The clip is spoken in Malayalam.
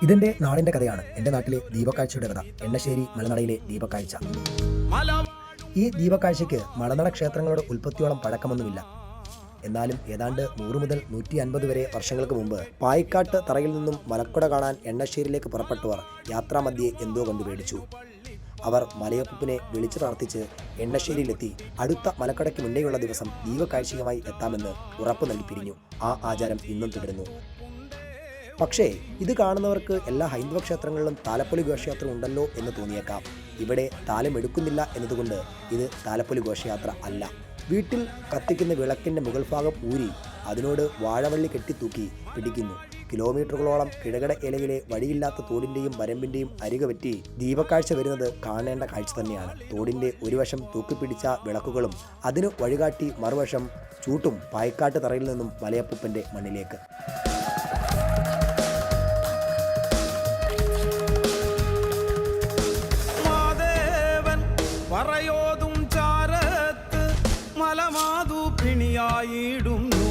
ഇതെന്റെ നാടിന്റെ കഥയാണ്. എൻ്റെ നാട്ടിലെ ദീപക്കാഴ്ചയുടെ കഥ. എണ്ണശ്ശേരി മലനടയിലെ ദീപക്കാഴ്ച. ഈ ദീപക്കാഴ്ചയ്ക്ക് മലനട ക്ഷേത്രങ്ങളുടെ ഉൽപ്പത്തിയോളം പഴക്കമൊന്നുമില്ല. എന്നാലും ഏതാണ്ട് 100 മുതൽ 150 വരെ വർഷങ്ങൾക്ക് മുമ്പ് പായിക്കാട്ട് തറയിൽ നിന്നും മലക്കുട കാണാൻ എണ്ണശ്ശേരിയിലേക്ക് പുറപ്പെട്ടവർ യാത്രാമധ്യേ എന്തോ കൊണ്ട് പേടിച്ചു. അവർ മലയപ്പൂപ്പിനെ വിളിച്ചു പ്രാർത്ഥിച്ച് എണ്ണശ്ശേരിയിലെത്തി അടുത്ത മലക്കടയ്ക്ക് മുന്നേയുള്ള ദിവസം ദീപക്കാഴ്ചയുമായി എത്താമെന്ന് ഉറപ്പു നൽകി പിരിഞ്ഞു. ആ ആചാരം ഇന്നും തുടരുന്നു. പക്ഷേ ഇത് കാണുന്നവർക്ക് എല്ലാ ഹൈന്ദവ ക്ഷേത്രങ്ങളിലും താലപ്പൊലി ഘോഷയാത്ര ഉണ്ടല്ലോ എന്ന് തോന്നിയേക്കാം. ഇവിടെ താലം എടുക്കുന്നില്ല എന്നതുകൊണ്ട് ഇത് താലപ്പൊലി ഘോഷയാത്ര അല്ല. വീട്ടിൽ കത്തിക്കുന്ന വിളക്കിൻ്റെ മുകൾ ഭാഗം ഊരി അതിനോട് വാഴവള്ളി കെട്ടിത്തൂക്കി പിടിക്കുന്നു. കിലോമീറ്ററുകളോളം കിഴകട ഇലയിലെ വഴിയില്ലാത്ത തോടിൻ്റെയും വരമ്പിൻ്റെയും അരിക പറ്റി ദീപക്കാഴ്ച വരുന്നത് കാണേണ്ട കാഴ്ച തന്നെയാണ്. തോടിൻ്റെ ഒരു വശം തൂക്കിപ്പിടിച്ച വിളക്കുകളും അതിന് വഴികാട്ടി മറുവശം ചൂട്ടും പായിക്കാട്ട് തറയിൽ നിന്നും മലയപ്പൂപ്പൻ്റെ മണ്ണിലേക്ക്. പറയോതും ചാരത്ത് മലമാതു പിണിയായിടുന്നു.